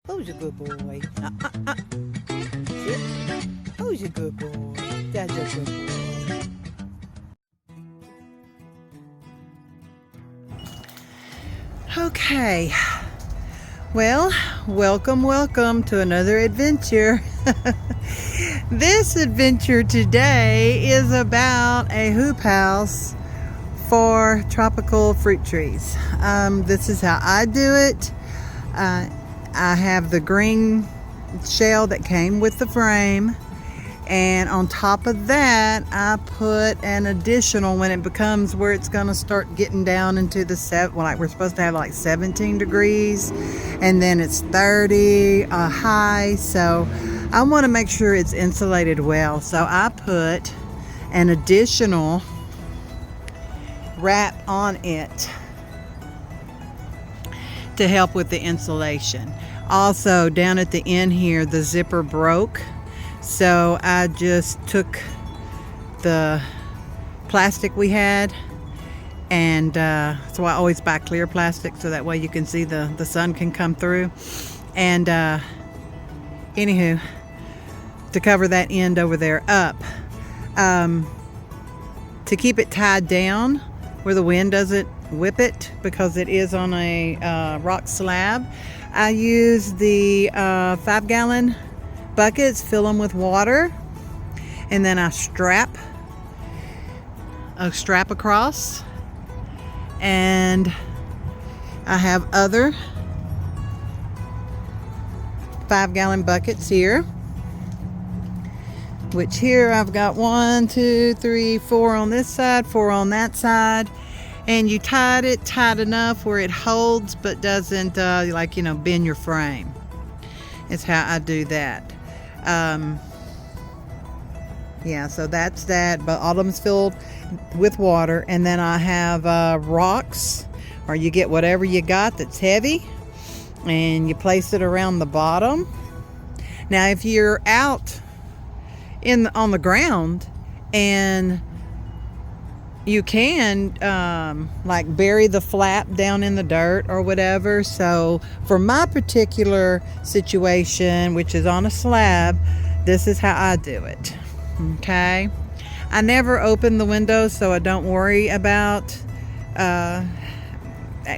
Who's a good boy? Sit. Who's a good boy? That's a good boy. Okay. Well, welcome to another adventure. This adventure today is about a hoop house for tropical fruit trees. This is how I do it. I have the green shell that came with the frame, and on top of that I put an additional, when it becomes where it's going to start getting down into the like we're supposed to have like 17 degrees and then it's 30 high, so I want to make sure it's insulated well, so I put an additional wrap on it to help with the insulation. Also, down at the end here, the zipper broke, so I just took the plastic we had, and so I always buy clear plastic so that way you can see the sun can come through. And anywho, to cover that end over there up, to keep it tied down where the wind doesn't whip it, because it is on a rock slab, I use the 5-gallon buckets, fill them with water, and then I strap across, and I have other 5-gallon buckets here, which here I've got 1, 2, 3, 4 on this side, 4 on that side. And you tied it tight enough where it holds but doesn't bend your frame. It's how I do that. Yeah, so that's that. But all of them's filled with water, and then I have rocks, or you get whatever you got that's heavy, and you place it around the bottom. Now, if you're out on the ground, and you can like bury the flap down in the dirt or whatever. So for my particular situation, which is on a slab, this is how I do it. Okay, I never open the windows, so I don't worry about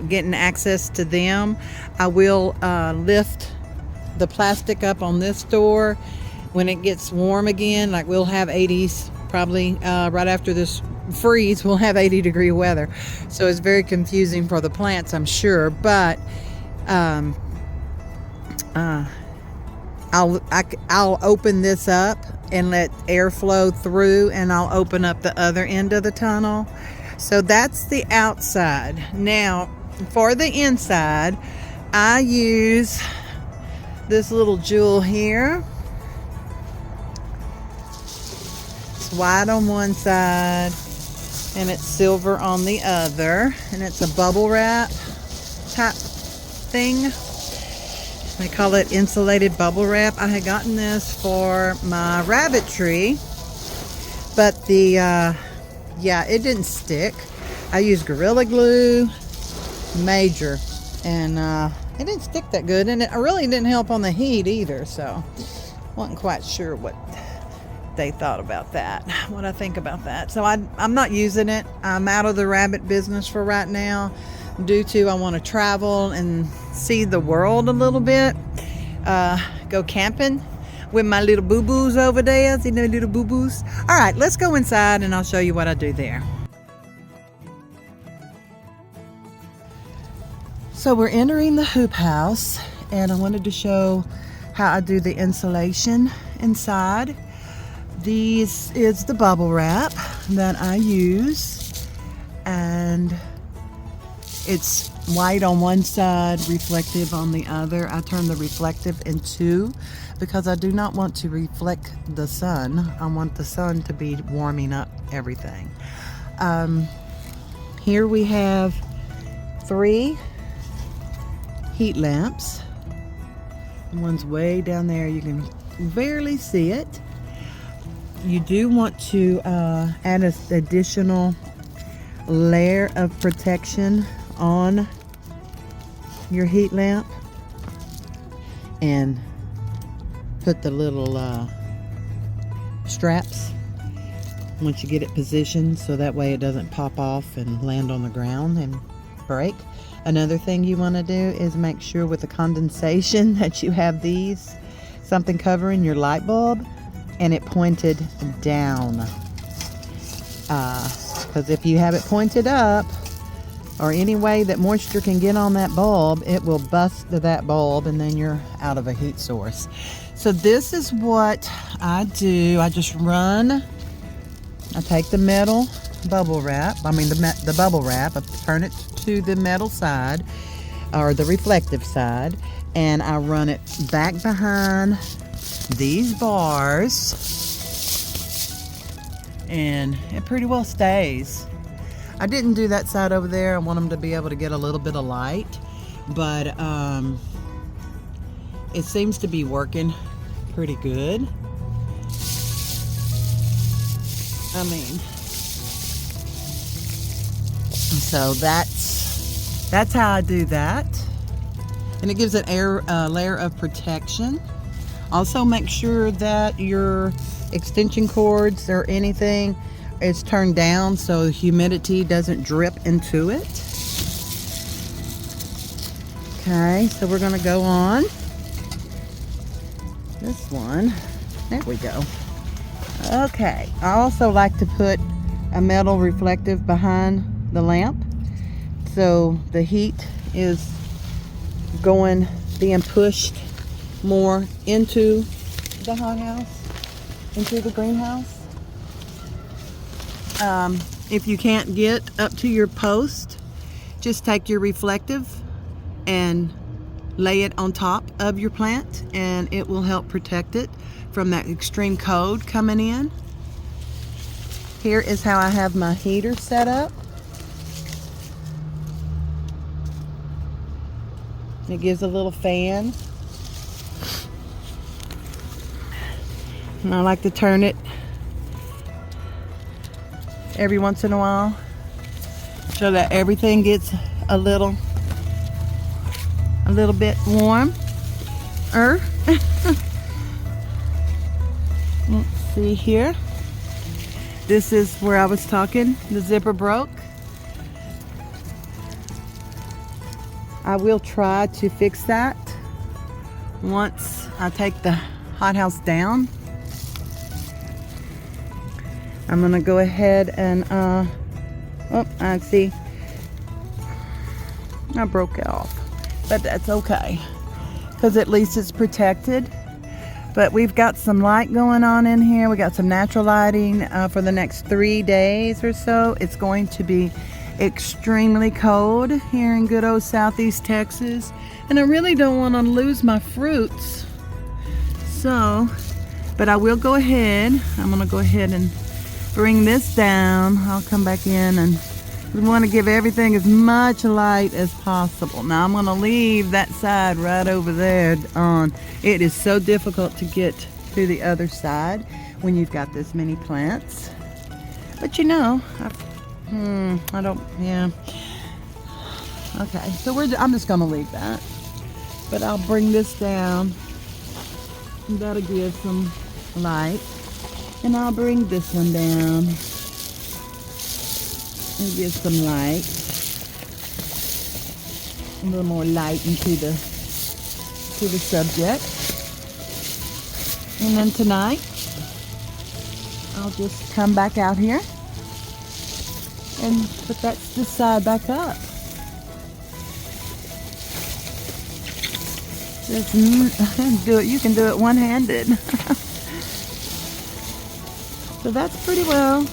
getting access to them. I will lift the plastic up on this door when it gets warm again. Like, we'll have 80s probably right after this freeze, we'll have 80-degree weather, so it's very confusing for the plants, I'm sure. But I'll open this up and let air flow through, and I'll open up the other end of the tunnel. So that's the outside. Now for the inside, I use this little jewel here. It's white on one side and it's silver on the other, and it's a bubble wrap type thing. They call it insulated bubble wrap. I had gotten this for my rabbit tree, but it didn't stick. I used Gorilla Glue Major, and it didn't stick that good, and it really didn't help on the heat either, so wasn't quite sure what they thought about that, what I think about that. So I'm not using it. I'm out of the rabbit business for right now, due to I want to travel and see the world a little bit, go camping with my little boo-boos over there. See the little boo-boos? All right, let's go inside and I'll show you what I do there. So we're entering the hoop house, and I wanted to show how I do the insulation inside. This is the bubble wrap that I use, and it's white on one side, reflective on the other. I turn the reflective in 2 because I do not want to reflect the sun. I want the sun to be warming up everything. Here we have 3 heat lamps. One's way down there, you can barely see it. You do want to add an additional layer of protection on your heat lamp. and put the little straps once you get it positioned, so that way it doesn't pop off and land on the ground and break. Another thing you want to do is make sure with the condensation that you have something covering your light bulb and it pointed down, because if you have it pointed up or any way that moisture can get on that bulb, it will bust that bulb and then you're out of a heat source. So this is what I do. I just I take the metal bubble wrap, the bubble wrap, I turn it to the metal side or the reflective side, and I run it back behind these bars, and it pretty well stays. I didn't do that side over there. I want them to be able to get a little bit of light, but it seems to be working pretty good. So that's how I do that, and it gives an layer of protection. Also, make sure that your extension cords or anything is turned down so humidity doesn't drip into it. Okay, so we're gonna go on this one. There we go. Okay, I also like to put a metal reflective behind the lamp, so the heat is being pushed more into the hothouse, into the greenhouse. If you can't get up to your post, just take your reflective and lay it on top of your plant, and it will help protect it from that extreme cold coming in. Here is how I have my heater set up. It gives a little fan, and I like to turn it every once in a while so that everything gets a little bit warm. Let's see here. This is where I was talking. The zipper broke. I will try to fix that once I take the hothouse down. I'm gonna go ahead and I see I broke it off, but that's okay because at least it's protected. But we've got some light going on in here. We got some natural lighting for the next 3 days or so. It's going to be extremely cold here in good old Southeast Texas, and I really don't want to lose my fruits. So, but I will go ahead. I'm gonna go ahead and bring this down. I'll come back in, and we want to give everything as much light as possible. Now I'm gonna leave that side right over there on. It is so difficult to get to the other side when you've got this many plants. But you know, I don't, yeah. Okay, so I'm just gonna leave that. But I'll bring this down. That'll give some light. And I'll bring this one down and give some light. A little more light into the subject. And then tonight, I'll just come back out here and put this side back up. Just do it. You can do it one-handed. So that's pretty well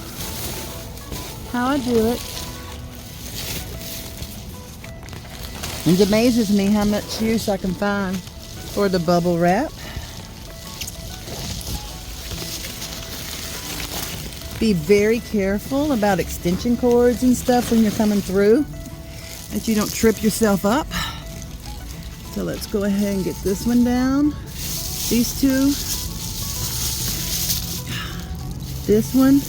how I do it. It amazes me how much use I can find for the bubble wrap. Be very careful about extension cords and stuff when you're coming through, that you don't trip yourself up. So let's go ahead and get this one down. These two. This one.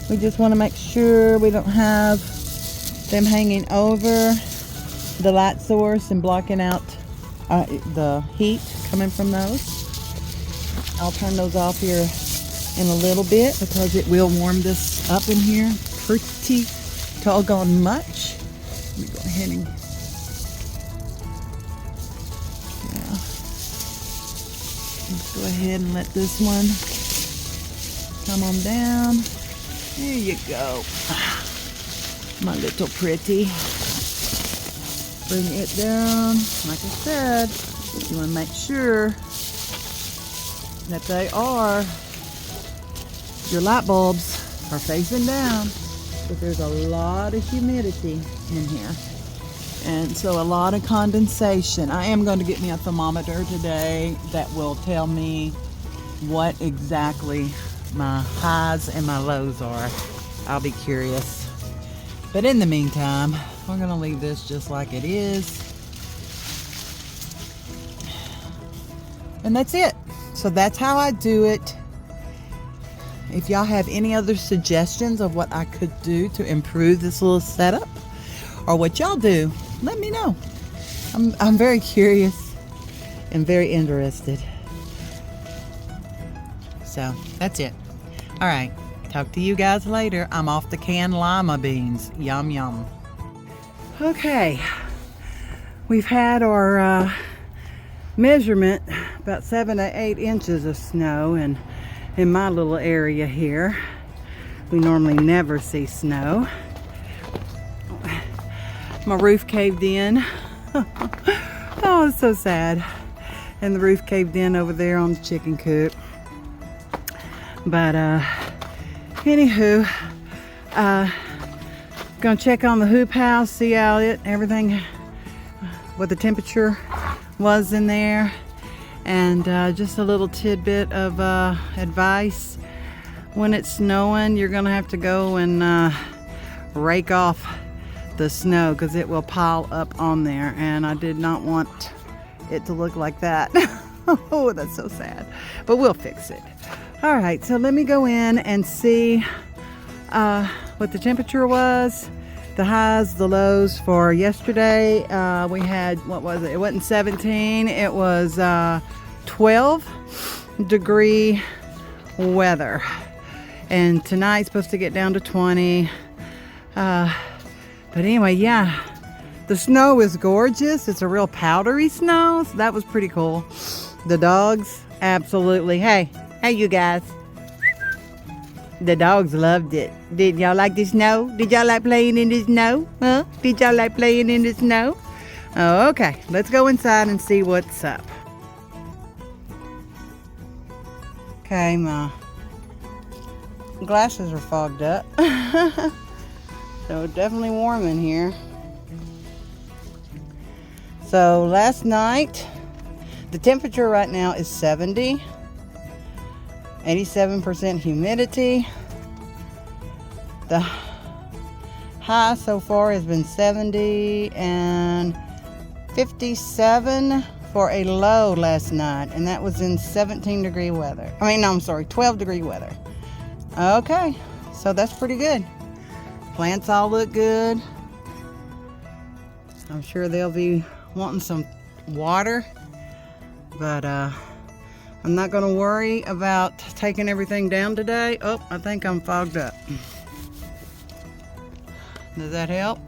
We just want to make sure we don't have them hanging over the light source and blocking out the heat coming from those. I'll turn those off here in a little bit because it will warm this up in here pretty doggone much. Let me go ahead and let's go ahead and let this one come on down. There you go. My little pretty. Bring it down. Like I said, you want to make sure that your light bulbs are facing down, but there's a lot of humidity in here. And so a lot of condensation. I am going to get me a thermometer today that will tell me what exactly my highs and my lows are. I'll be curious. But in the meantime, we're going to leave this just like it is. And that's it. So that's how I do it. If y'all have any other suggestions of what I could do to improve this little setup, or what y'all do, let me know. I'm very curious and very interested. So that's it. All right, talk to you guys later. I'm off to canned lima beans. Yum yum. Okay, we've had our measurement, about 7 to 8 inches of snow, and in my little area here, we normally never see snow. My roof caved in. Oh, it's so sad. And the roof caved in over there on the chicken coop. But anywho, gonna check on the hoop house, see how everything, what the temperature was in there. And just a little tidbit of advice. When it's snowing, you're gonna have to go and rake off the snow because it will pile up on there, and I did not want it to look like that. Oh, that's so sad, but we'll fix it. All right, so let me go in and see what the temperature was, the highs, the lows for yesterday. We had, what was it? It wasn't 17, it was 12-degree weather, and tonight's supposed to get down to 20. But anyway, yeah, the snow is gorgeous. It's a real powdery snow, so that was pretty cool. The dogs, absolutely. Hey you guys. The dogs loved it. Did y'all like the snow? Did y'all like playing in the snow? Huh? Did y'all like playing in the snow? Oh, okay, let's go inside and see what's up. Okay, my glasses are fogged up. So definitely warm in here. So last night, the temperature right now is 70, 87% humidity. The high so far has been 70 and 57 for a low last night, and that was in 17-degree weather. 12-degree weather. Okay, so that's pretty good. Plants all look good. I'm sure they'll be wanting some water, but I'm not going to worry about taking everything down today. Oh, I think I'm fogged up. Does that help?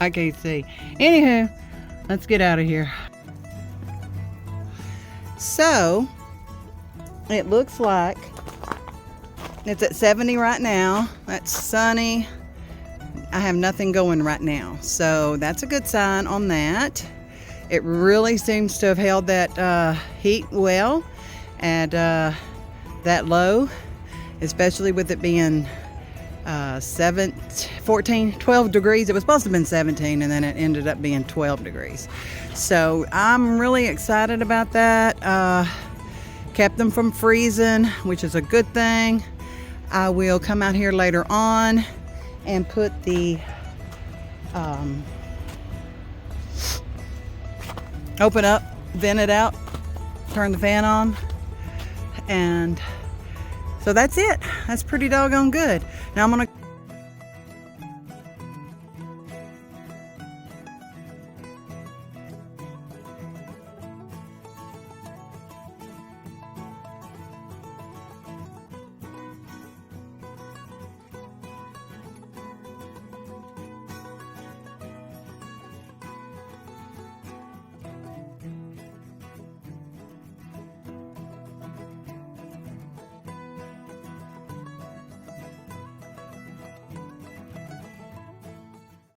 I can't see. Anywho, let's get out of here. So, it looks like it's at 70 right now. That's sunny. I have nothing going right now, so that's a good sign on that. It really seems to have held that heat well and that low, especially with it being 12 degrees. It was supposed to have been 17, and then it ended up being 12 degrees. So I'm really excited about that. Kept them from freezing, which is a good thing. I will come out here later on and put the open up, vent it out, turn the fan on, and so that's it. That's pretty doggone good. Now I'm gonna